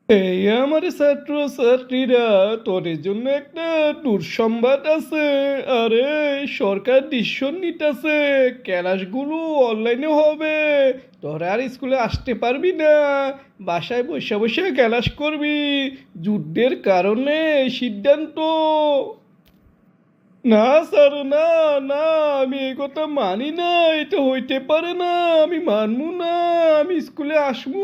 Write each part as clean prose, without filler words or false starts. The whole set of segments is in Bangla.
এই আমার ছাত্র ছাত্রীরা, তোদের জন্য একটা দুঃসংবাদ আছে। আরে, সরকার ডিসিশন নিতেছে, ক্লাসগুলো অনলাইনে হবে। তোরা আর স্কুলে আসতে পারবি না, বাসায় বসে বসে ক্লাস করবি। যুদ্ধের কারণে এই সিদ্ধান্ত। না স্যার, না, না, আমি এই কথা মানি না। এটা হইতে পারে না, আমি মানবো না। আমি স্কুলে আসবো,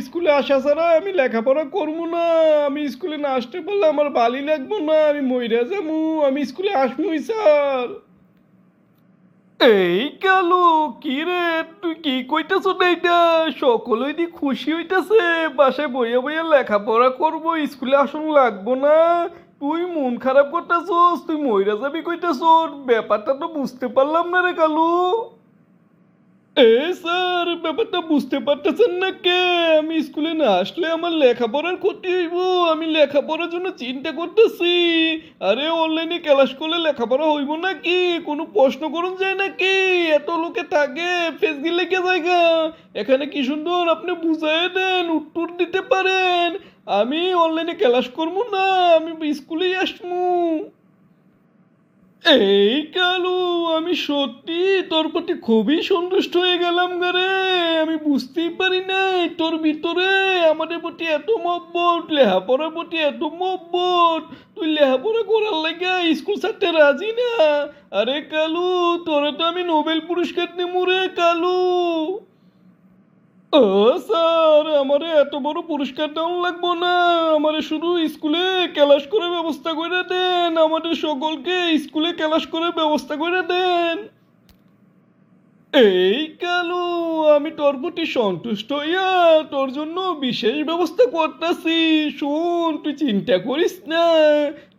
স্কুলে আসা ছাড়া আমি লেখাপড়া করবো না। আমি স্কুলে না আসতে পারলে আমার বালি লাগবো না, আমি মইরা যাবো। আমি স্কুলে আসবোই স্যার। এই কালু, কি রে, তুই কি কইতেছ না এটা? সকলেই দি খুশি হইতাছে, বাসায় বইয়া বইয়া লেখাপড়া করবো, স্কুলে আসন লাগবো না। তুই মন খারাপ করতেছস, তুই মইরা যাবি কইতেছ। ব্যাপারটা তো বুঝতে পারলাম না রে কালু। স্যার, ব্যাপারটা বুঝতে পারতেছেন না কে? আমি স্কুলে না আসলে আমার লেখাপড়ার ক্ষতি হইব। আমি লেখাপড়ার জন্য চিন্তা করতেছি। আরে, অনলাইনে ক্লাস করলে লেখাপড়া হইব নাকি? কোনো প্রশ্ন করুন যায় নাকি? এত লোকে থাকে, ফেসগি লেগে জায়গা। এখানে কি সুন্দর আপনি বুঝাই দেন, উত্তর দিতে পারেন। আমি অনলাইনে ক্লাস করবো না, আমি স্কুলেই আসবো। এই কালু, আমি সত্যি তোর প্রতি খুবই সন্তুষ্ট হয়ে গেলাম গারে। আমি বুঝতেই পারি নাই তোর ভিতরে আমাদের প্রতি এত মহব্বত, লেখাপড়ার প্রতি এত মহব্বত। তুই লেখাপড়া করার লাগে স্কুল ছাড়তে রাজি না। আরে কালু, তোরে তো আমি নোবেল পুরস্কার নেবো রে কালু। ও স্যার, আমারে এত বড় পুরস্কার দেওয়া লাগবো না। আমারে শুধু স্কুলে ক্লাস করে ব্যবস্থা করে দেন, আমাদের সকলকে স্কুলে ক্লাস করে ব্যবস্থা করে দেন। এই কালু, আমি তোর প্রতি সন্তুষ্ট হইয়া তোর জন্য বিশেষ ব্যবস্থা করতেছি। শোন, তুই চিন্তা করিস না।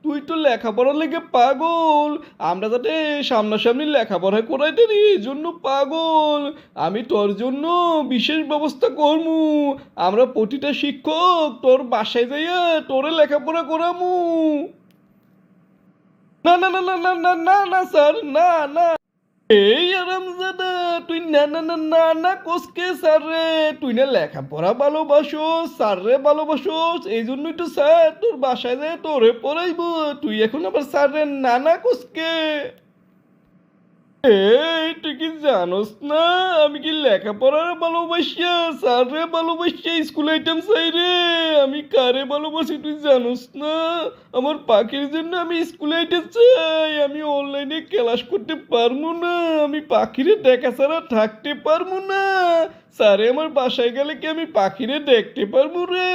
তুই তো লেখাপড়ার লেগে পাগল। আমরা যাতে সামনাসামনি লেখাপড়া করাইতে নি, এই জন্য পাগল। আমি তোর জন্য বিশেষ ব্যবস্থা করমু। আমরা প্রতিটা শিক্ষক তোর বাসায় যাইয়া তোরে লেখাপড়া করামু। না, না, না, না, না, না, না, না স্যার, না, না। এই আরামজাদা, তুই না, না, না, না, না কোসকে স্যার রে। তুই না লেখাপড়া ভালোবাসো, স্যার রে ভালোবাসো। এই জন্যই তো স্যার তোর বাসায় যায় তোরে পড়াইবো। তুই এখন আবার স্যার রে না না কোসকে। এই, তুই কি জানোস না আমি কি লেখাপড়ার ভালোবাসিয়া স্যারে ভালোবাসিয়া স্কুল আইটেম চাই রে? আমি কারে ভালোবাসি তুই জানোস না? আমার পাখির জন্য আমি স্কুল আইটেম চাই। আমি অনলাইনে ক্লাস করতে পারবো না, আমি পাখিরে দেখা ছাড়া থাকতে পারবো না। স্যারে আমার বাসায় গেলে কি আমি পাখিরে দেখতে পারবো রে?